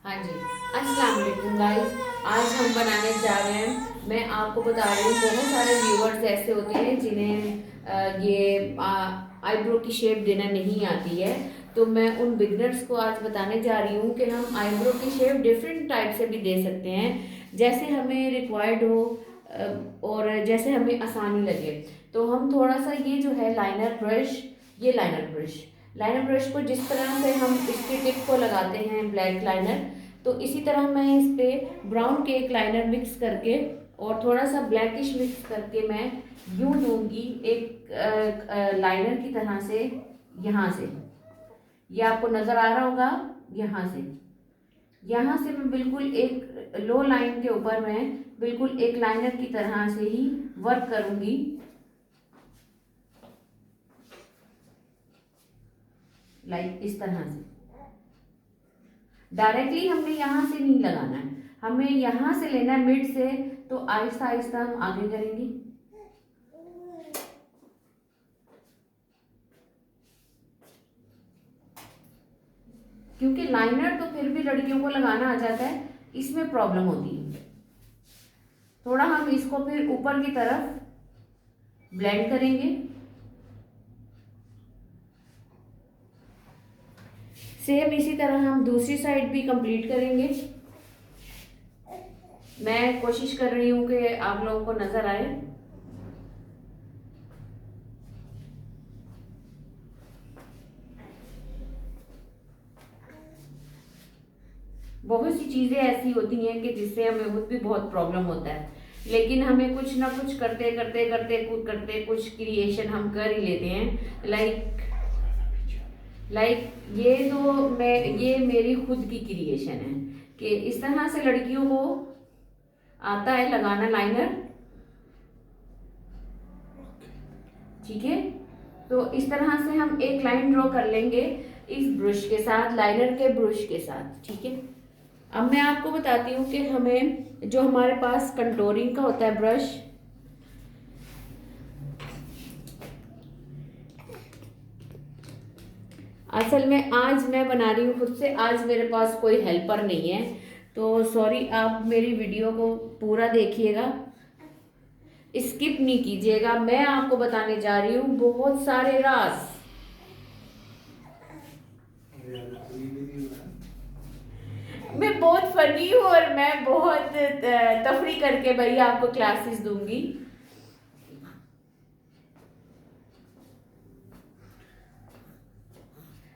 हाँ जी, अस्सलाम वालेकुम गाइस। आज हम बनाने जा रहे हैं, मैं आपको बता रही हूँ, बहुत सारे व्यूअर्स ऐसे होते हैं जिन्हें ये आईब्रो की शेप देना नहीं आती है। तो मैं उन बिगनर्स को आज बताने जा रही हूँ कि हम आईब्रो की शेप डिफरेंट टाइप से भी दे सकते हैं, जैसे हमें रिक्वायर्ड हो और जैसे हमें आसानी लगे। तो हम थोड़ा सा ये जो है लाइनर ब्रश, ये लाइनर ब्रश को जिस तरह से हम इसके टिप को लगाते हैं ब्लैक लाइनर, तो इसी तरह मैं इस पे ब्राउन केक लाइनर मिक्स करके और थोड़ा सा ब्लैकिश मिक्स करके मैं यूं दूंगी एक लाइनर की तरह से। यहाँ से ये आपको नजर आ रहा होगा, यहाँ से मैं बिल्कुल एक लो लाइन के ऊपर मैं बिल्कुल एक लाइनर की तरह से ही वर्क करूंगी, लाइक इस तरह से। डायरेक्टली हमने यहाँ से नहीं लगाना है, हमें यहाँ से लेना है मिड से। तो आहिस्ता आहिस्ता हम आगे करेंगे। क्योंकि लाइनर तो फिर भी लड़कियों को लगाना आ जाता है, इसमें प्रॉब्लम होती है। थोड़ा हम इसको फिर ऊपर की तरफ ब्लेंड करेंगे। सेम इसी तरह हम दूसरी साइड भी कंप्लीट करेंगे। मैं कोशिश कर रही हूँ कि आप लोगों को नजर आए। बहुत सी चीजें ऐसी होती हैं कि जिससे हमें खुद भी बहुत प्रॉब्लम होता है, लेकिन हमें कुछ ना कुछ करते कुछ क्रिएशन हम कर ही लेते हैं। लाइक ये मेरी खुद की क्रिएशन है कि इस तरह से लड़कियों को आता है लगाना लाइनर। ठीक है, तो इस तरह से हम एक लाइन ड्रॉ कर लेंगे इस ब्रश के साथ, लाइनर के ब्रश के साथ। ठीक है, अब मैं आपको बताती हूँ कि हमें जो हमारे पास कंटोरिंग का होता है ब्रश, असल में आज मैं बना रही हूँ खुद से, आज मेरे पास कोई हेल्पर नहीं है, तो सॉरी। आप मेरी वीडियो को पूरा देखिएगा, स्किप नहीं कीजिएगा। मैं आपको बताने जा रही हूँ बहुत सारे राज। मैं बहुत फनी हूँ और मैं बहुत तफरी करके भाई आपको क्लासेस दूंगी।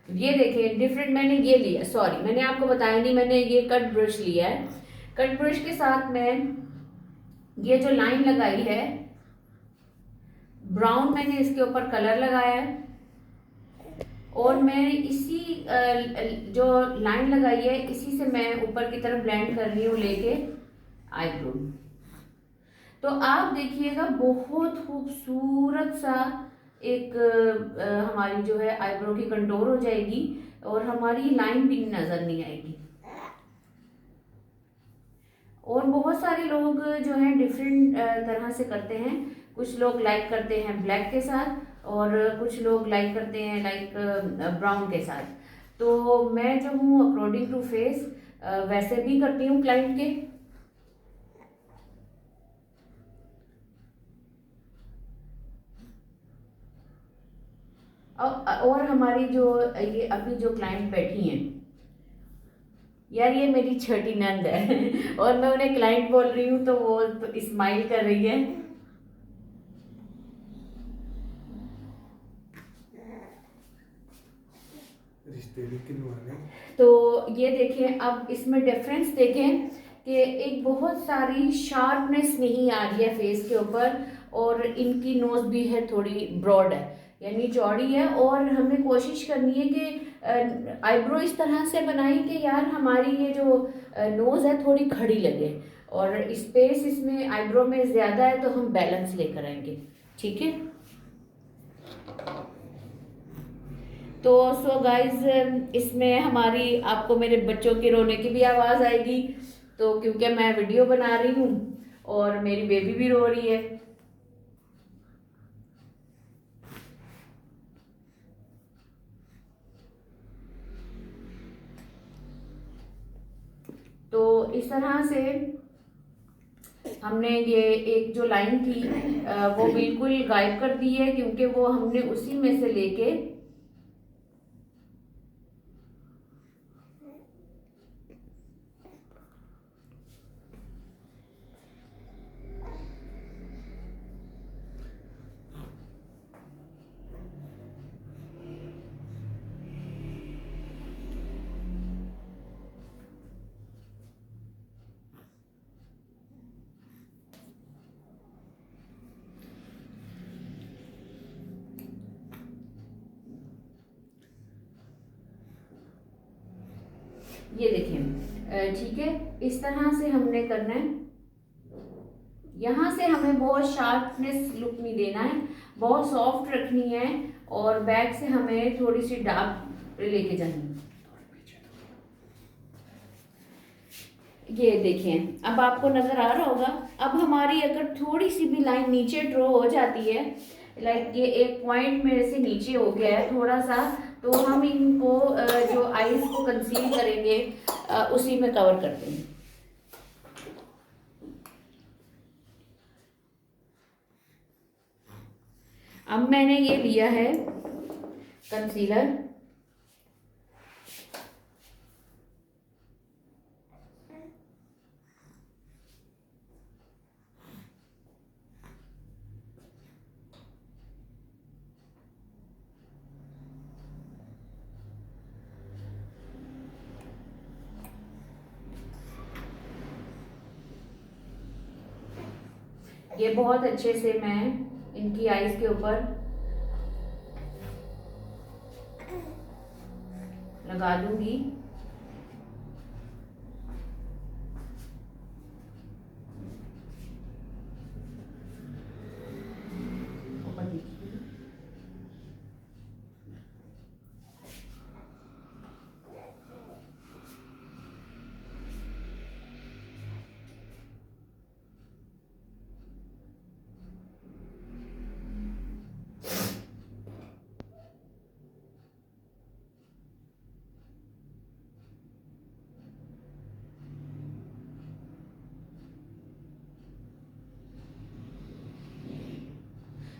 ये देखिए डिफरेंट मैंने ये लिया, सॉरी मैंने आपको बताया नहीं, मैंने ये कट ब्रश लिया है। कट ब्रश के साथ में ये जो लाइन लगाई है ब्राउन, मैंने इसके ऊपर कलर लगाया है और मैं इसी जो लाइन लगाई है इसी से मैं ऊपर की तरफ ब्लेंड कर रही हूँ लेके आईब्रो। तो आप देखिएगा बहुत खूबसूरत सा एक हमारी जो है आईब्रो की कंटोर हो जाएगी और हमारी लाइन भी नजर नहीं आएगी। और बहुत सारे लोग जो हैं डिफरेंट तरह से करते हैं। कुछ लोग लाइक करते हैं ब्लैक के साथ और कुछ लोग लाइक करते हैं लाइक ब्राउन के साथ। तो मैं जो हूँ अकॉर्डिंग टू फेस वैसे भी करती हूँ क्लाइंट के। और हमारी जो ये अभी जो क्लाइंट बैठी हैं, यार ये मेरी छोटी नंद है और मैं उन्हें क्लाइंट बोल रही हूँ तो वो तो स्माइल कर रही है। रिश्ते भी किनवाने। तो ये देखें, अब इसमें डिफरेंस देखें कि एक बहुत सारी शार्पनेस नहीं आ रही है फेस के ऊपर और इनकी नोज भी है थोड़ी ब्रॉड है, यानी चौड़ी है। और हमें कोशिश करनी है कि आईब्रो इस तरह से बनाई कि यार हमारी ये जो नोज है थोड़ी खड़ी लगे और स्पेस इसमें आईब्रो में ज़्यादा है, तो हम बैलेंस लेकर आएंगे। ठीक है, तो सो गाइज इसमें हमारी आपको मेरे बच्चों के रोने की भी आवाज़ आएगी, तो क्योंकि मैं वीडियो बना रही हूँ और मेरी बेबी भी रो रही है। इस तरह से हमने ये एक जो लाइन थी वो बिल्कुल गायब कर दी है, क्योंकि वो हमने उसी में से लेके ये देखें, ठीक है, इस तरह से हमने करना है। यहाँ से हमें बहुत शार्पनेस लुक नहीं देना है, बहुत सॉफ्ट रखनी है, और बैक से हमें थोड़ी सी डार्क लेके जानी है। ये देखें, अब आपको नजर आ रहा होगा। अब हमारी अगर थोड़ी सी भी लाइन नीचे ड्रॉ हो जाती है, लाइक ये एक पॉइंट मेरे से नीचे हो गया है थोड़ा सा, तो हम इनको जो आईज को कंसील करेंगे उसी में कवर करते हैं। अब मैंने ये लिया है कंसीलर, ये बहुत अच्छे से मैं इनकी आईज के ऊपर लगा दूंगी।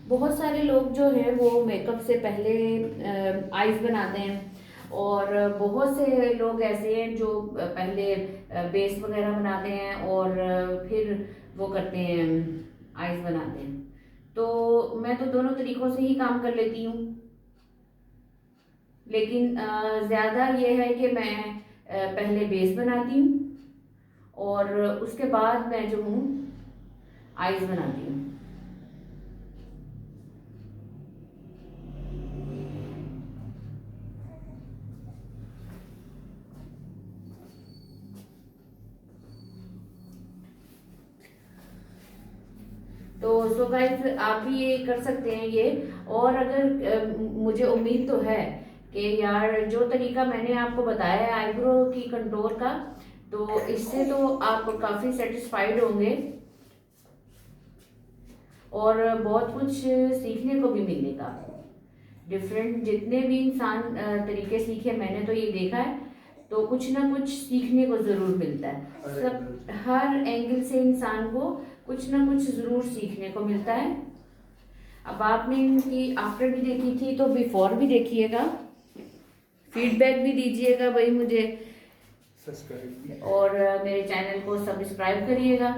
बहुत सारे लोग जो हैं वो मेकअप से पहले आईज बनाते हैं, और बहुत से लोग ऐसे हैं जो पहले बेस वगैरह बनाते हैं और फिर वो करते हैं, आईज बनाते हैं। तो मैं तो दोनों तरीक़ों से ही काम कर लेती हूँ, लेकिन ज़्यादा ये है कि मैं पहले बेस बनाती हूँ और उसके बाद मैं जो हूँ आईज बनाती हूँ। तो सो गाइस, आप भी ये कर सकते हैं ये। और अगर मुझे उम्मीद तो है कि यार जो तरीका मैंने आपको बताया है आईब्रो की कंटूर का, तो इससे तो आप काफ़ी सेटिस्फाइड होंगे और बहुत कुछ सीखने को भी मिलेगा। डिफरेंट जितने भी इंसान तरीके सीखे, मैंने तो ये देखा है, तो कुछ ना कुछ सीखने को ज़रूर मिलता है। सब हर एंगल से इंसान को कुछ ना कुछ ज़रूर सीखने को मिलता है। अब आपने इनकी आफ्टर भी देखी थी, तो बिफोर भी देखिएगा, फीडबैक भी दीजिएगा भाई मुझे, और मेरे चैनल को सब्सक्राइब करिएगा।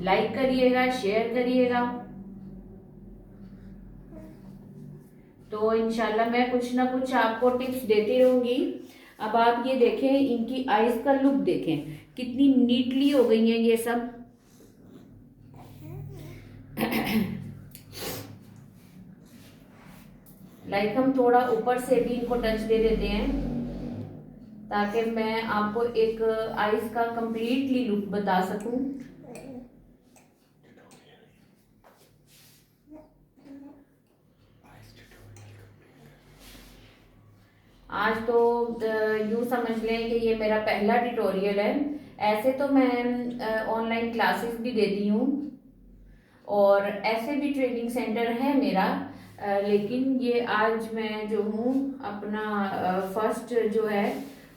लाइक करिएगा, शेयर करिएगा। तो इंशाल्लाह मैं कुछ ना कुछ आपको टिप्स देती रहूंगी। अब आप ये देखें, इनकी आईज का लुक देखें, कितनी नीटली हो गई हैं ये सब। लाइक हम थोड़ा ऊपर से भी इनको टच दे देते हैं, ताकि मैं आपको एक आईज का कंप्लीटली लुक बता सकूं। आज तो यूँ समझ लें कि ये मेरा पहला ट्यूटोरियल है। ऐसे तो मैं ऑनलाइन क्लासेस भी देती हूँ और ऐसे भी ट्रेनिंग सेंटर है मेरा, लेकिन ये आज मैं जो हूँ अपना फर्स्ट जो है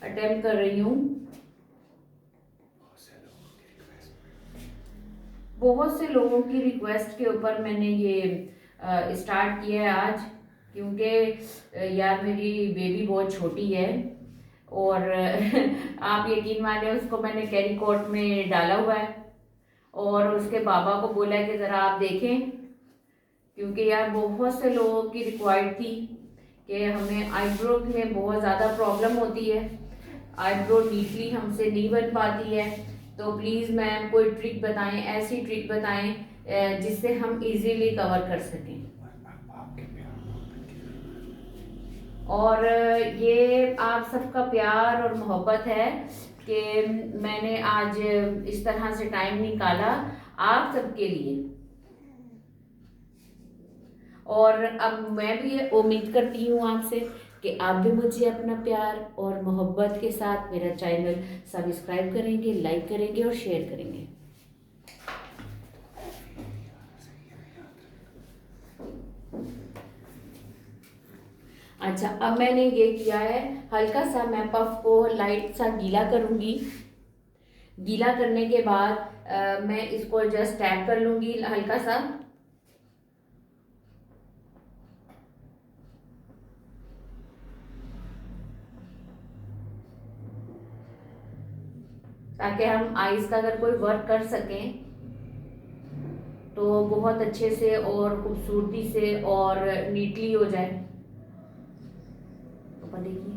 अटेम्प्ट कर रही हूँ। बहुत से लोगों की रिक्वेस्ट के ऊपर मैंने ये स्टार्ट किया है आज, क्योंकि यार मेरी बेबी बहुत छोटी है और आप यकीन माने उसको मैंने कैरी कोट में डाला हुआ है और उसके पापा को बोला है कि ज़रा आप देखें, क्योंकि यार बहुत से लोगों की रिक्वायर्ड थी कि हमें आईब्रो में बहुत ज़्यादा प्रॉब्लम होती है, आईब्रो नीटली हमसे नहीं बन पाती है। तो प्लीज़ मैम कोई ट्रिक बताएं, ऐसी ट्रिक बताएं जिससे हम इजीली कवर कर सकें। और ये आप सबका प्यार और मोहब्बत है कि मैंने आज इस तरह से टाइम निकाला आप सबके लिए। और अब मैं भी उम्मीद करती हूँ आपसे कि आप भी मुझे अपना प्यार और मोहब्बत के साथ मेरा चैनल सब्सक्राइब करेंगे, लाइक करेंगे और शेयर करेंगे। अच्छा, अब मैंने ये किया है, हल्का सा मैं पफ को लाइट सा गीला करूँगी। गीला करने के बाद मैं इसको जस्ट टैप कर लूँगी हल्का सा, ताकि हम आईज का अगर कोई वर्क कर सकें तो बहुत अच्छे से और खूबसूरती से और नीटली हो जाए। तो देखिए,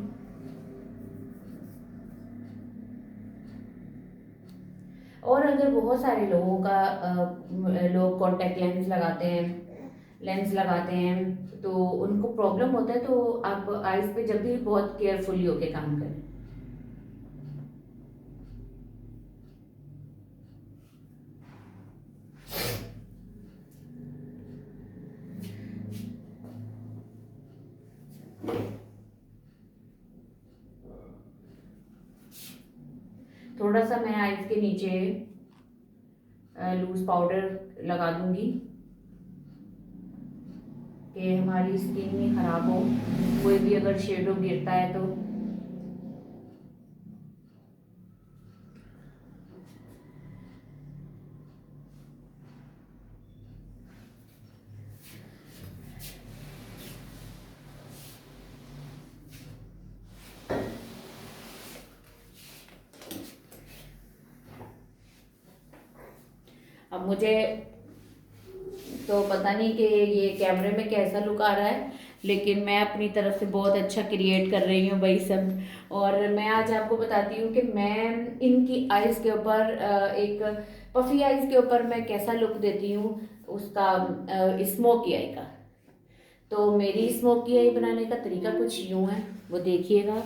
और अगर बहुत सारे लोगों का लोग कॉन्टैक्ट लेंस लगाते हैं तो उनको प्रॉब्लम होता है, तो आप आईज पे जब भी बहुत केयरफुली होके काम करें। थोड़ा सा मैं आईज के नीचे लूज पाउडर लगा दूंगी कि हमारी स्किन नहीं खराब हो, कोई भी अगर शेडो गिरता है तो। अब मुझे तो पता नहीं कि ये कैमरे में कैसा लुक आ रहा है, लेकिन मैं अपनी तरफ से बहुत अच्छा क्रिएट कर रही हूँ भाई सब। और मैं आज आपको बताती हूँ कि मैं इनकी आइज़ के ऊपर एक पफी आइज़ के ऊपर मैं कैसा लुक देती हूँ उसका, स्मोकी आई का। तो मेरी स्मोकी आई बनाने का तरीका कुछ यूँ है, वो देखिएगा।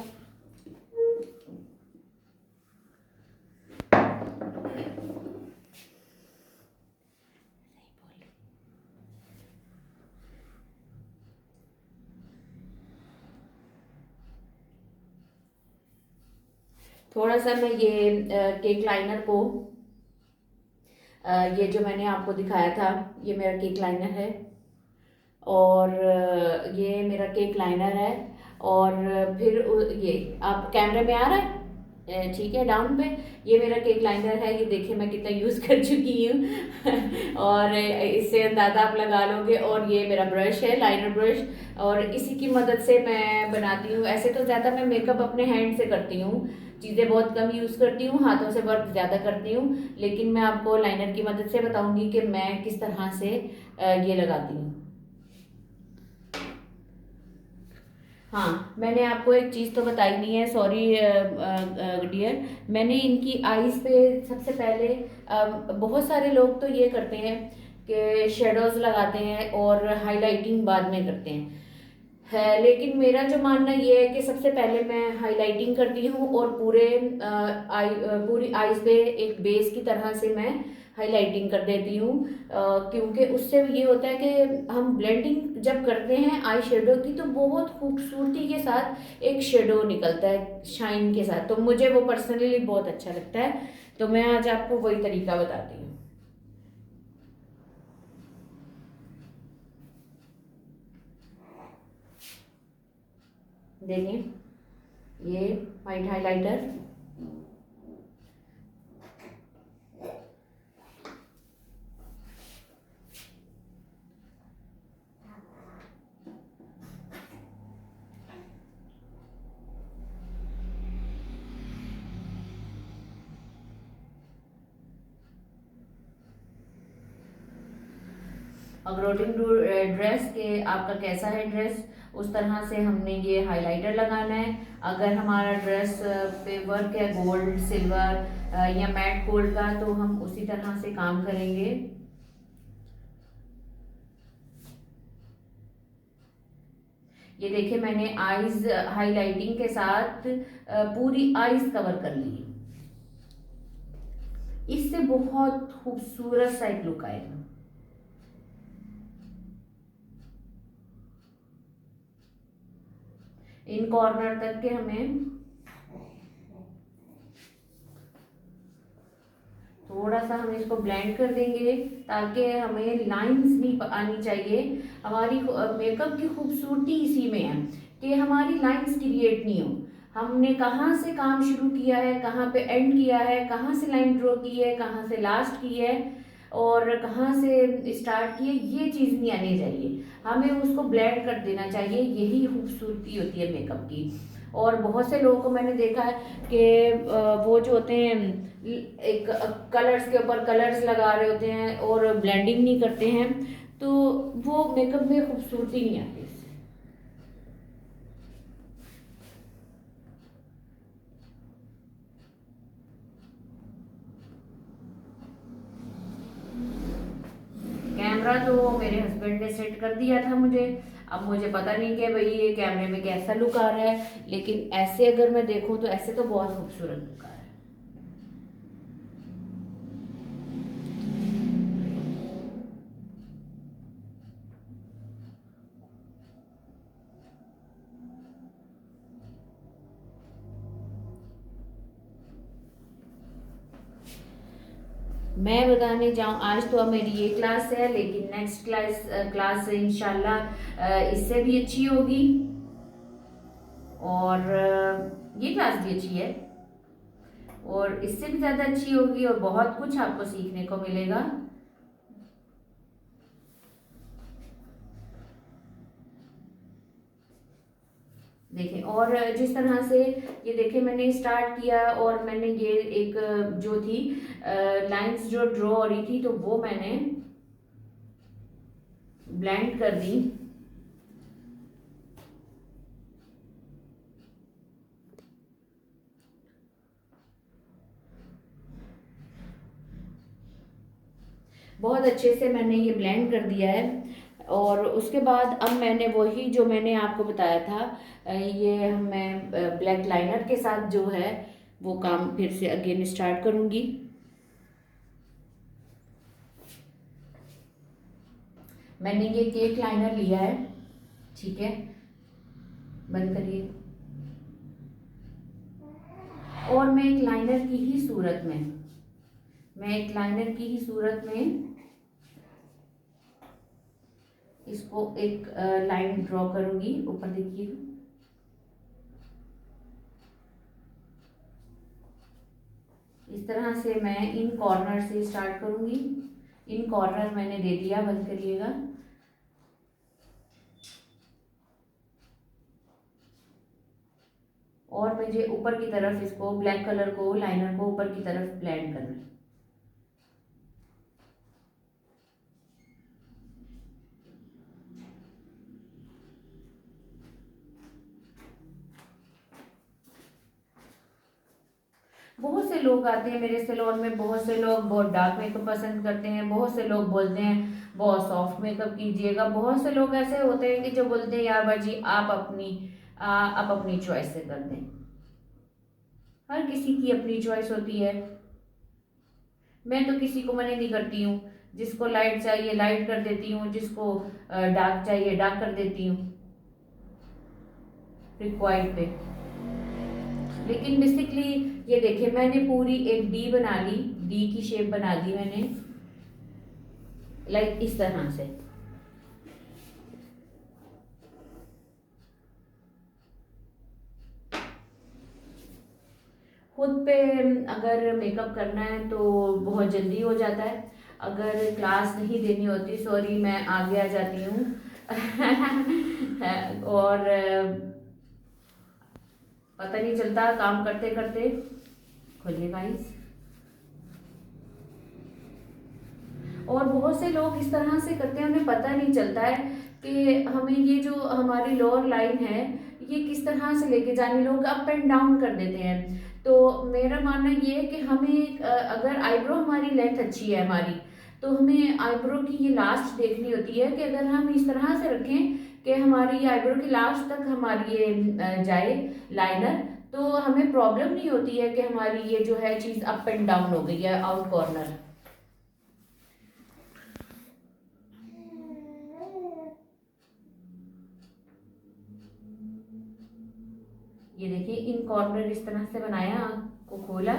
थोड़ा सा मैं ये केक लाइनर को ये जो मैंने आपको दिखाया था, ये मेरा केक लाइनर है और ये मेरा केक लाइनर है। और फिर ये आप कैमरे में आ रहा है, ठीक है, डाउन पे ये मेरा केक लाइनर है। ये देखिए मैं कितना यूज़ कर चुकी हूँ और इससे अंदाज़ा आप लगा लोगे। और ये मेरा ब्रश है, लाइनर ब्रश, और इसी की मदद से मैं बनाती हूँ। ऐसे तो ज़्यादा मैं मेकअप अपने हैंड से करती हूँ, चीज़ें बहुत कम यूज़ करती हूँ, हाथों से वर्क ज़्यादा करती हूँ। लेकिन मैं आपको लाइनर की मदद से बताऊँगी कि मैं किस तरह से ये लगाती हूँ। हाँ, मैंने आपको एक चीज़ तो बताई नहीं है, सॉरी डियर। मैंने इनकी आईज़ पे सबसे पहले बहुत सारे लोग तो ये करते हैं कि शेडोज़ लगाते हैं और हाइलाइटिंग बाद में करते हैं, है। लेकिन मेरा जो मानना ये है कि सबसे पहले मैं हाइलाइटिंग करती हूँ और पूरी आईज पे एक बेस की तरह से मैं हाइलाइटिंग कर देती हूँ, क्योंकि उससे ये होता है कि हम ब्लेंडिंग जब करते हैं आई शेडो की तो बहुत खूबसूरती के साथ एक शेडो निकलता है शाइन के साथ। तो मुझे वो पर्सनली बहुत अच्छा लगता है, तो मैं आज आपको वही तरीका बताती हूँ। देखिए ये white highlighter, according to dress के आपका कैसा है ड्रेस, उस तरह से हमने ये हाइलाइटर लगाना है। अगर हमारा ड्रेस पे वर्क है गोल्ड सिल्वर या मैट गोल्ड का, तो हम उसी तरह से काम करेंगे। ये देखिए मैंने आईज हाइलाइटिंग के साथ पूरी आईज कवर कर ली। इससे बहुत खूबसूरत सा एक लुक आएगा। इन कॉर्नर तक के हमें थोड़ा सा हम इसको ब्लेंड कर देंगे, ताकि हमें लाइंस नहीं आनी चाहिए। हमारी मेकअप की खूबसूरती इसी में है कि हमारी लाइंस क्रिएट नहीं हो। हमने कहाँ से काम शुरू किया है, कहाँ पे एंड किया है, कहाँ से लाइन ड्रॉ की है, कहाँ से लास्ट की है और कहाँ से स्टार्ट की है, ये चीज़ नहीं आनी चाहिए। हमें उसको ब्लेंड कर देना चाहिए। यही खूबसूरती होती है मेकअप की। और बहुत से लोगों को मैंने देखा है कि वो जो होते हैं एक कलर्स के ऊपर कलर्स लगा रहे होते हैं और ब्लेंडिंग नहीं करते हैं, तो वो मेकअप में खूबसूरती नहीं आती इससे। कैमरा तो मेरे हस्बैंड ने सेट कर दिया था मुझे। अब मुझे पता नहीं कि भाई ये कैमरे में कैसा लुक आ रहा है, लेकिन ऐसे अगर मैं देखूं तो ऐसे तो बहुत खूबसूरत लुक आ रहा है। मैं बताने जाऊँ, आज तो अब मेरी ये क्लास है, लेकिन नेक्स्ट क्लास इंशाल्लाह इससे भी अच्छी होगी। और ये क्लास भी अच्छी है और इससे भी ज़्यादा अच्छी होगी और बहुत कुछ आपको सीखने को मिलेगा। देखें, और जिस तरह से ये देखें मैंने स्टार्ट किया और मैंने ये एक जो थी लाइंस जो ड्रॉ हो रही थी, तो वो मैंने ब्लेंड कर दी। बहुत अच्छे से मैंने ये ब्लेंड कर दिया है। और उसके बाद अब मैंने वही जो मैंने आपको बताया था, ये मैं ब्लैक लाइनर के साथ जो है वो काम फिर से अगेन स्टार्ट करूँगी। मैंने ये केक लाइनर लिया है, ठीक है, बंद करिए। और मैं एक लाइनर की ही सूरत में इसको एक लाइन ड्रॉ करूंगी। ऊपर देखिए, इस तरह से मैं इन कॉर्नर से स्टार्ट करूंगी। इन कॉर्नर मैंने दे दिया, बंद करिएगा। और मुझे ऊपर की तरफ इसको ब्लैक कलर को लाइनर को ऊपर की तरफ ब्लेंड करना है। बहुत से लोग आते हैं मेरे सैलून में, बहुत से लोग बहुत डार्क मेकअप पसंद करते हैं, बहुत से लोग बोलते हैं बहुत सॉफ्ट मेकअप कीजिएगा, बहुत से लोग ऐसे होते हैं कि जो बोलते हैं यार बाजी आप अपनी चॉइस से कर दें। हर किसी की अपनी चॉइस होती है। मैं तो किसी को मना नहीं करती हूँ। जिसको लाइट चाहिए लाइट कर देती हूँ, जिसको डार्क चाहिए डार्क कर देती हूँ रिक्वायर्ड पे। लेकिन बेसिकली ये देखिए मैंने पूरी एक डी बना ली, डी की शेप बना दी मैंने, लाइक इस तरह से। खुद पे अगर मेकअप करना है तो बहुत जल्दी हो जाता है, अगर क्लास नहीं देनी होती, सॉरी मैं आगे आ जाती हूँ और पता नहीं चलता काम करते करते। खोलिए गाइस। और बहुत से लोग इस तरह से करते हैं, उन्हें पता नहीं चलता है कि हमें ये जो हमारी लोअर लाइन है ये किस तरह से लेके जानी, लोग अप एंड डाउन कर देते हैं। तो मेरा मानना ये है कि हमें अगर आईब्रो हमारी लेंथ अच्छी है हमारी, तो हमें आईब्रो की ये लास्ट देखनी होती है कि अगर हम इस तरह से रखें कि हमारी आईब्रो की लास्ट तक हमारी ये जाए लाइनर, तो हमें प्रॉब्लम नहीं होती है कि हमारी ये जो है चीज़ अप एंड डाउन हो गई है आउट कॉर्नर। ये देखिए इन कॉर्नर इस तरह से बनाया, आँख को खोला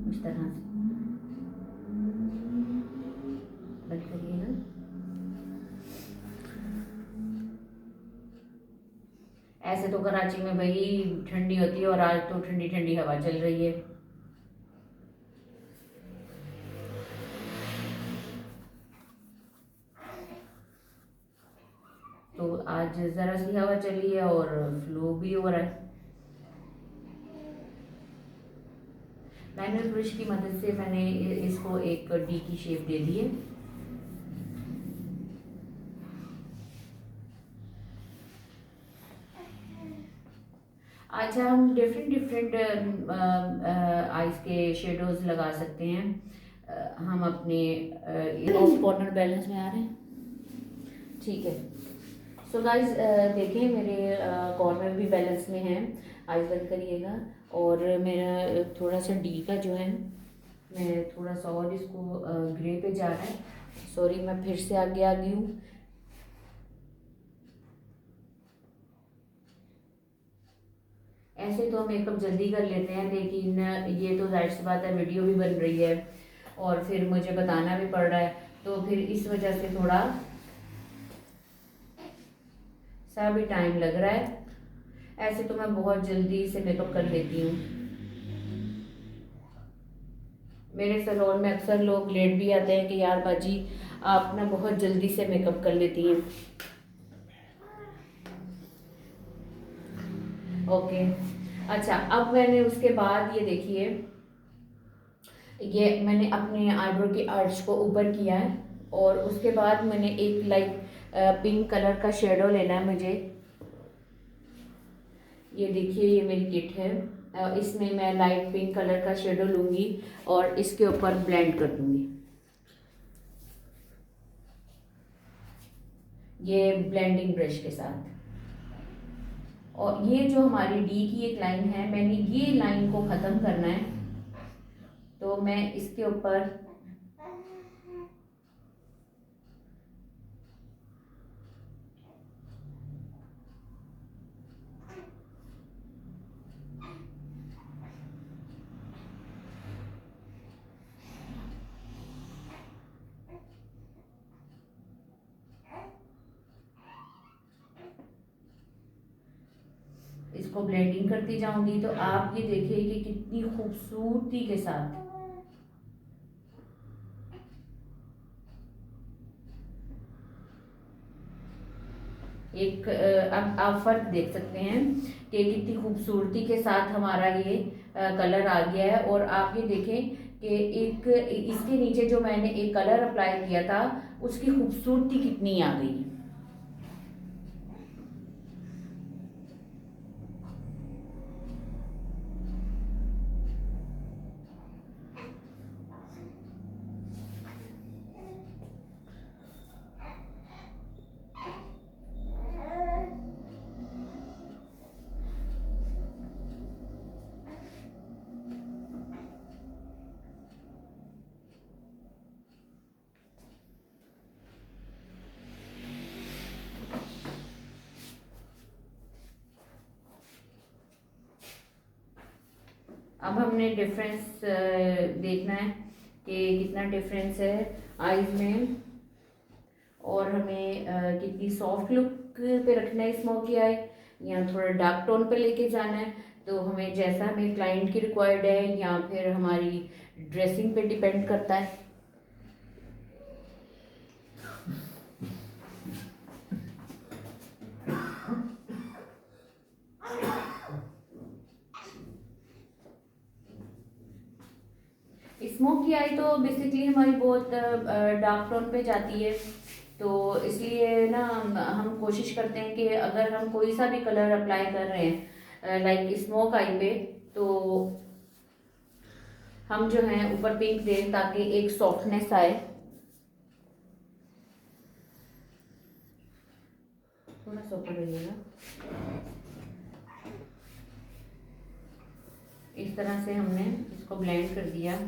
इस तरह से, बंद करिए ना। ऐसे तो कराची में भाई ठंडी होती है और आज तो ठंडी ठंडी हवा चल रही है। तो आज ज़रा सी हवा चली है और फ्लो भी हो रहा है। लाइनर ब्रश की मदद से मैंने इसको एक डी की शेप दे दी है। आज हम डिफरेंट डिफरेंट आइज के शेडोज लगा सकते हैं। हम अपने ऑफ कॉर्नर बैलेंस में आ रहे हैं, ठीक है। सो गाइज देखें मेरे कॉर्नर भी बैलेंस में हैं, आइज बंद करिएगा। और मेरा थोड़ा सा डी का जो है, मैं थोड़ा सा और इसको ग्रे पे जा रहा है, सॉरी मैं फिर से आगे आ गई हूँ। ऐसे तो हम मेकअप जल्दी कर लेते हैं, लेकिन ये तो जाहिर सी बात है वीडियो भी बन रही है और फिर मुझे बताना भी पड़ रहा है, तो फिर इस वजह से थोड़ा सा भी टाइम लग रहा है। ऐसे तो मैं बहुत जल्दी से मेकअप कर लेती हूँ। मेरे सैलून में अक्सर लोग लेट भी आते हैं कि यार बाजी आप ना बहुत जल्दी से मेकअप कर लेती हैं। ओके अच्छा, अब मैंने उसके बाद ये देखिए, ये मैंने अपने आईब्रो के आर्च को ऊपर किया है और उसके बाद मैंने एक लाइक पिंक कलर का शेडो लेना है मुझे। ये देखिए ये मेरी किट है, इसमें मैं लाइट पिंक कलर का शेडो लूँगी और इसके ऊपर ब्लेंड कर दूँगी। ये ब्लेंडिंग ब्रश के साथ। और ये जो हमारी डी की एक लाइन है, मैंने ये लाइन को ख़त्म करना है, तो मैं इसके ऊपर इसको ब्लेंडिंग करती जाऊंगी। तो आप ये देखिए कि कितनी खूबसूरती के साथ एक अब आप फर्क देख सकते हैं कि कितनी खूबसूरती के साथ हमारा ये कलर आ गया है। और आप ये देखें कि एक इसके नीचे जो मैंने एक कलर अप्लाई किया था उसकी खूबसूरती कितनी आ गई। अब हमने डिफरेंस देखना है कि कितना डिफरेंस है आईज में, और हमें कितनी सॉफ्ट लुक पे रखना है स्मोकी आई या थोड़ा डार्क टोन पे लेके जाना है। तो हमें जैसा हमें क्लाइंट की रिक्वायर्ड है या फिर हमारी ड्रेसिंग पे डिपेंड करता है। स्मोक की आई तो बेसिकली हमारी बहुत डार्क टोन पे जाती है, तो इसलिए ना हम कोशिश करते हैं कि अगर हम कोई सा भी कलर अप्लाई कर रहे हैं लाइक स्मोक आई पे, तो हम जो है ऊपर पिंक दें ताकि एक सॉफ्टनेस आए। थोड़ा सा ऊपर रहिएगा। इस तरह से हमने इसको ब्लेंड कर दिया।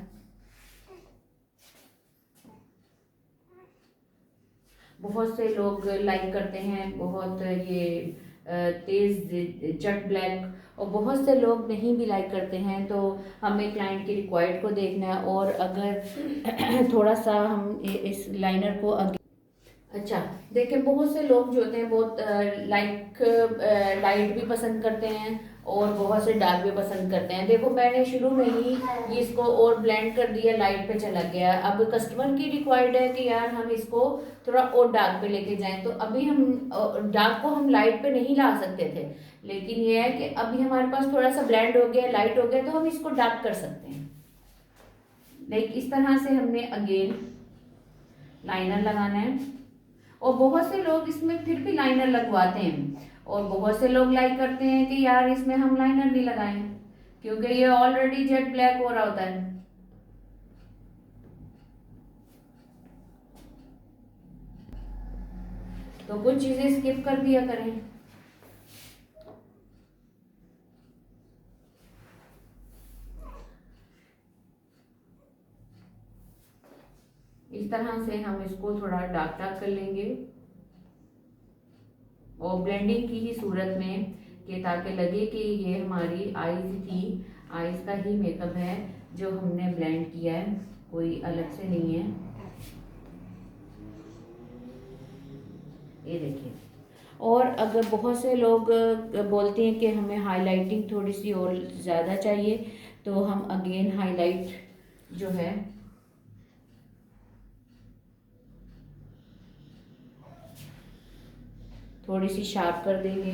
बहुत से लोग लाइक करते हैं बहुत ये तेज़ जट ब्लैक, और बहुत से लोग नहीं भी लाइक करते हैं। तो हमें क्लाइंट की रिक्वायर्ड को देखना है, और अगर थोड़ा सा हम इस लाइनर को अच्छा देखिए, बहुत से लोग जो होते हैं बहुत लाइट भी पसंद करते हैं और बहुत से डार्क भी पसंद करते हैं। देखो मैंने शुरू में ही ये इसको और ब्लेंड कर दिया, लाइट पे चला गया। अब कस्टमर की रिक्वायर्ड है कि यार हम इसको थोड़ा और डार्क पे लेके जाएं, तो अभी हम डार्क को हम लाइट पे नहीं ला सकते थे, लेकिन ये है कि अभी हमारे पास थोड़ा सा ब्लेंड हो गया, लाइट हो गया, तो हम इसको डार्क कर सकते हैं। लाइक इस तरह से हमने अगेन लाइनर लगाना है, और बहुत से लोग इसमें फिर भी लाइनर लगवाते हैं, और बहुत से लोग लाइक करते हैं कि यार इसमें हम लाइनर नहीं लगाएं क्योंकि ये ऑलरेडी जेट ब्लैक हो रहा होता है। तो कुछ चीजें स्किप कर दिया करें। इस तरह से हम इसको थोड़ा डार्क डार्क कर लेंगे, और ब्लेंडिंग की ही सूरत में कि ताकि लगे कि ये हमारी आईज थी, आईज का ही मेकअप है जो हमने ब्लेंड किया है, कोई अलग से नहीं है। ये देखिए। और अगर बहुत से लोग बोलते हैं कि हमें हाइलाइटिंग थोड़ी सी और ज़्यादा चाहिए, तो हम अगेन हाईलाइट जो है थोड़ी सी शार्प कर देंगे,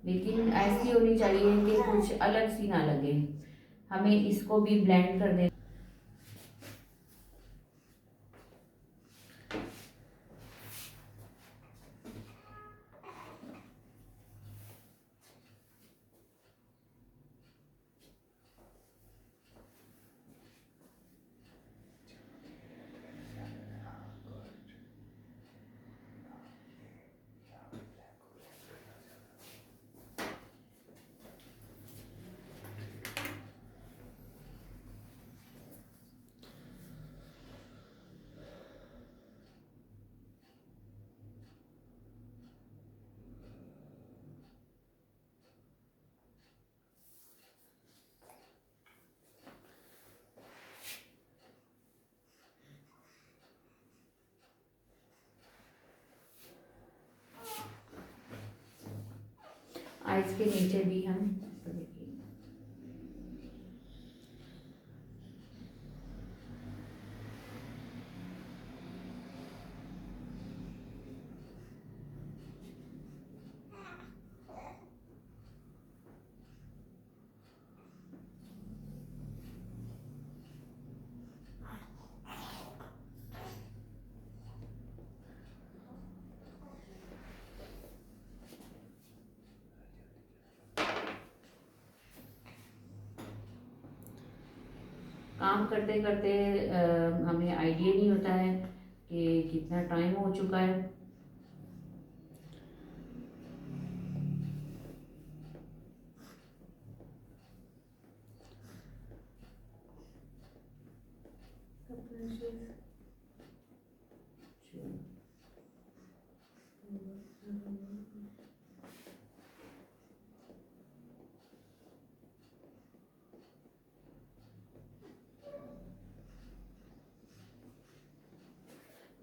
लेकिन ऐसी होनी चाहिए कि कुछ अलग सी ना लगे। हमें इसको भी ब्लेंड कर देना। आइज के नीचे भी हम काम करते करते हमें आइडिया नहीं होता है कि कितना टाइम हो चुका है।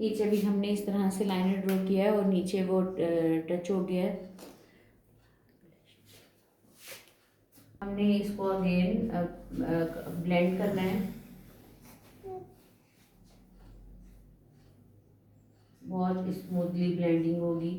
नीचे भी हमने इस तरह से लाइनर ड्रॉ किया है और नीचे वो टच हो गया है। हमने इसको अगेन ब्लेंड करना है, बहुत स्मूथली ब्लेंडिंग होगी।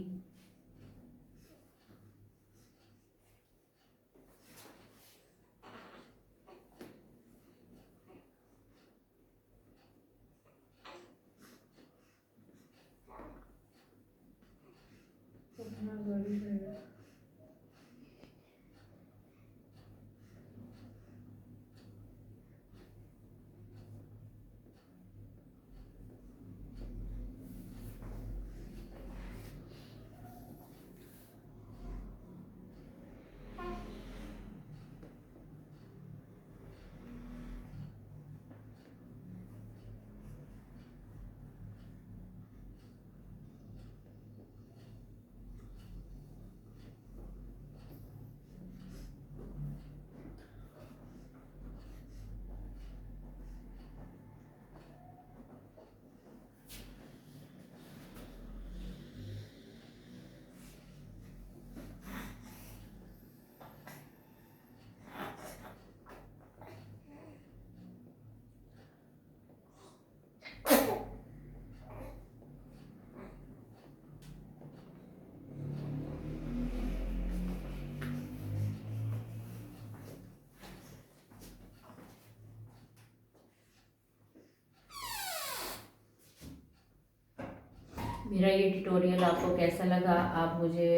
मेरा ये ट्यूटोरियल आपको कैसा लगा, आप मुझे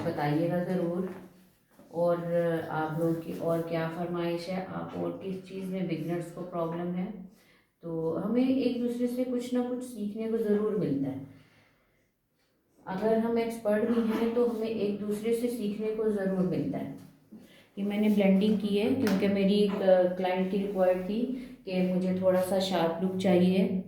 बताइएगा ज़रूर। और आप लोगों की और क्या फरमाइश है, आप और किस चीज़ में बिगनर्स को प्रॉब्लम है, तो हमें एक दूसरे से कुछ ना कुछ सीखने को ज़रूर मिलता है। अगर हम एक्सपर्ट भी हैं तो हमें एक दूसरे से सीखने को ज़रूर मिलता है। कि मैंने ब्लेंडिंग की है क्योंकि मेरी क्लाइंट की रिक्वायर्ड थी कि मुझे थोड़ा सा शार्प लुक चाहिए।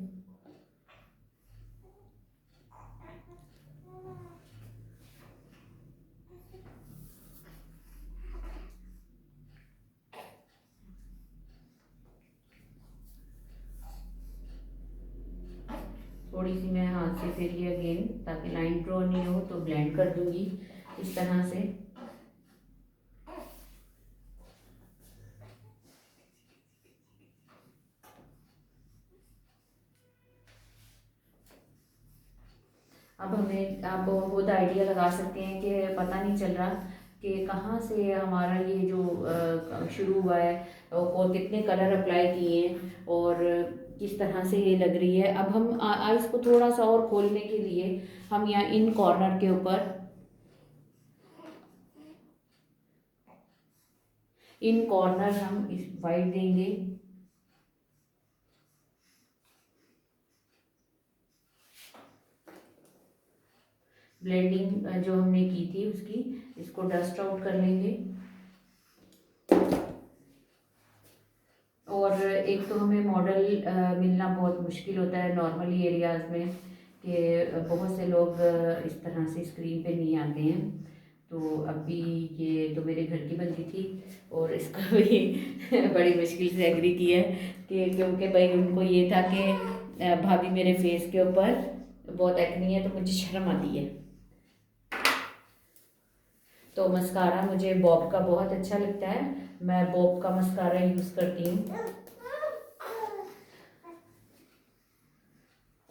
थोड़ी सी मैं हाथ से फिर ये अगेन, ताकि लाइन ड्रॉ नहीं हो, तो ब्लेंड कर दूंगी इस तरह से। अब हमें आप खुद आइडिया लगा सकते हैं कि पता नहीं चल रहा कि कहाँ से हमारा ये जो शुरू हुआ है और कितने कलर अप्लाई किए हैं और किस तरह से ये लग रही है। अब हम आइस को थोड़ा सा और खोलने के लिए हम यहाँ इन कॉर्नर के ऊपर, इन कॉर्नर हम इस वाइट देंगे। ब्लेंडिंग जो हमने की थी उसकी, इसको डस्ट आउट कर लेंगे। और एक तो हमें मॉडल मिलना बहुत मुश्किल होता है नॉर्मली एरियाज़ में, कि बहुत से लोग इस तरह से स्क्रीन पे नहीं आते हैं। तो अभी ये तो मेरे घर की बंदी थी और इसका भी बड़ी मुश्किल से एग्री किया कि, क्योंकि भाई उनको ये था कि भाभी मेरे फेस के ऊपर बहुत एक्नी है तो मुझे शर्म आती है। तो मस्कारा मुझे बॉब का बहुत अच्छा लगता है, मैं बॉब का मस्कारा यूज़ करती हूँ।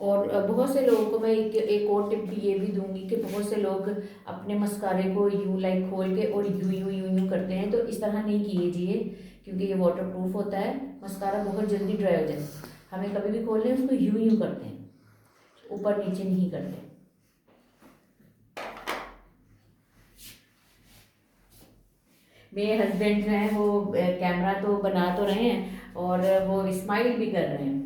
और बहुत से लोगों को मैं एक और टिप भी ये भी दूंगी कि बहुत से लोग अपने मस्कारे को यूं लाइक खोल के और यूं यूं यूं यूं करते हैं, तो इस तरह नहीं कीजिए क्योंकि ये वाटर प्रूफ होता है। मस्कारा बहुत जल्दी ड्राई हो जाए, हमें कभी भी खोलने उसको यूं यूं करते हैं, ऊपर नीचे नहीं करते। मेरे हस्बैंड जो हैं वो कैमरा तो बना तो रहे हैं और वो स्माइल भी कर रहे हैं।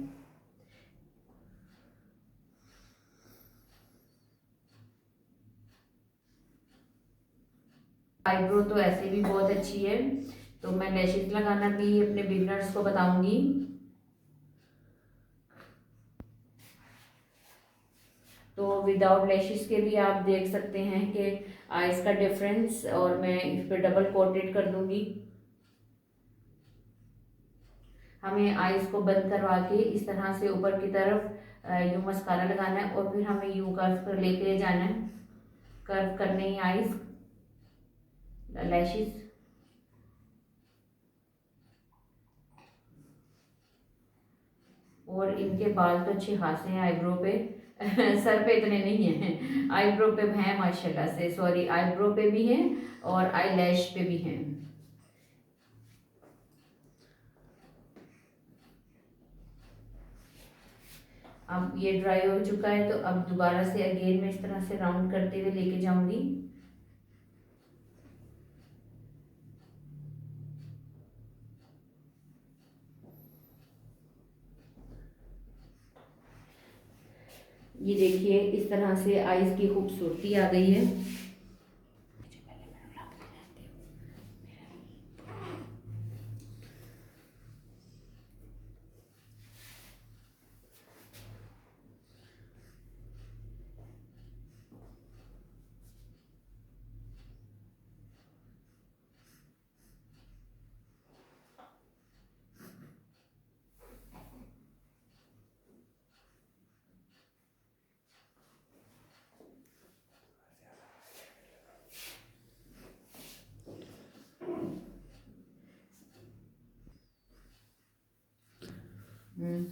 आईब्रो तो ऐसे भी बहुत अच्छी है, तो मैं लैशेस लगाना भी अपने बिगनर्स को बताऊंगी। तो विदाउट लैशेस के भी आप देख सकते हैं कि आईज का डिफरेंस, और मैं इस पर डबल कोटेड कर दूंगी। हमें आईज को बंद करवा के इस तरह से ऊपर की तरफ यूं मस्कारा लगाना है और फिर हमें यूं कर्व कर लेके जाना है, कर्व करने ही आईज लैशेस। और इनके बाल तो अच्छे खासे हैं आईब्रो पे। सर पे इतने नहीं हैं, आईब्रो पे हैं माशाल्लाह से, सॉरी आईब्रो पे भी हैं और आई लैश पे भी हैं। अब ये ड्राई हो चुका है, तो अब दोबारा से अगेन मैं इस तरह से राउंड करते हुए लेके जाऊंगी। ये देखिए इस तरह से आईज की खूबसूरती आ गई है। हम्म।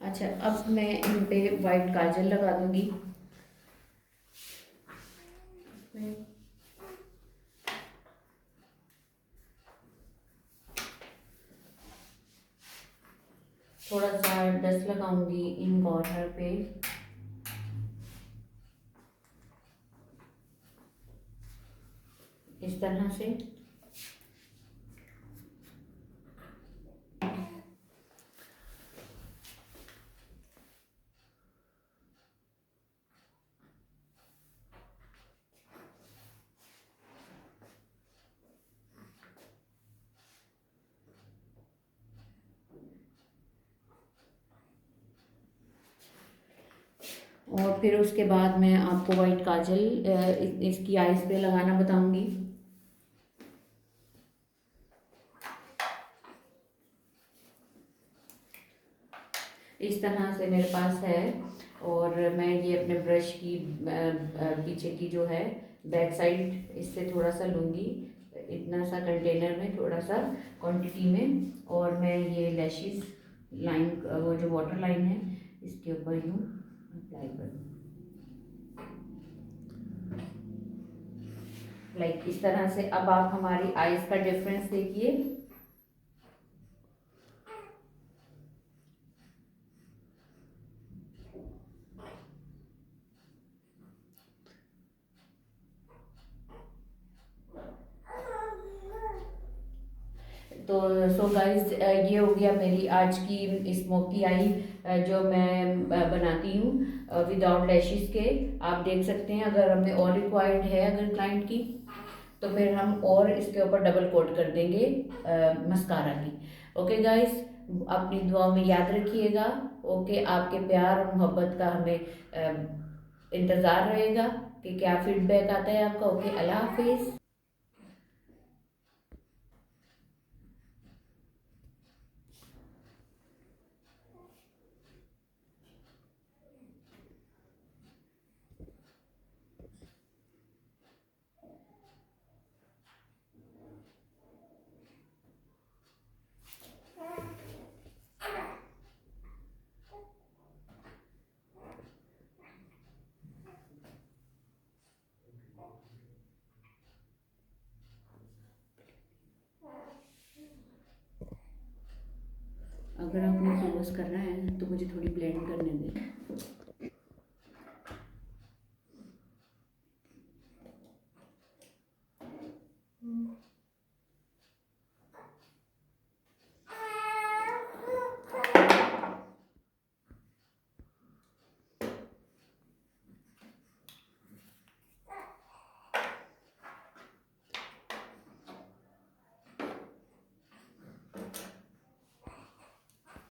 अच्छा, अब मैं इन पे वाइट काजल लगा दूंगी। थोड़ा सा डस्ट लगाऊंगी इन कॉर्नर पे। इस तरह से और फिर उसके बाद मैं आपको वाइट काजल इसकी आईज पे लगाना बताऊंगी। इस तरह से मेरे पास है, और मैं ये अपने ब्रश की पीछे की जो है बैक साइड, इससे थोड़ा सा लूँगी, इतना सा कंटेनर में थोड़ा सा क्वांटिटी में, और मैं ये लैशेस लाइन, वो जो वाटर लाइन है इसके ऊपर यूँ अप्लाई करूँ, लाइक इस तरह से। अब आप हमारी आईज का डिफरेंस देखिए। तो सो गाइस, ये हो गया मेरी आज की स्मोकी आई जो मैं बनाती हूँ विदाउट लैशेस के। आप देख सकते हैं, अगर हमें और रिक्वायर्ड है अगर क्लाइंट की, तो फिर हम और इसके ऊपर डबल कोट कर देंगे मस्कारा की। ओके गाइस, अपनी दुआ में याद रखिएगा। ओके, आपके प्यार और मोहब्बत का हमें इंतज़ार रहेगा कि क्या फीडबैक आता है आपका। ओके, अल्लाह हाफिज़। करना है तो मुझे थोड़ी ब्लेंड करने दे।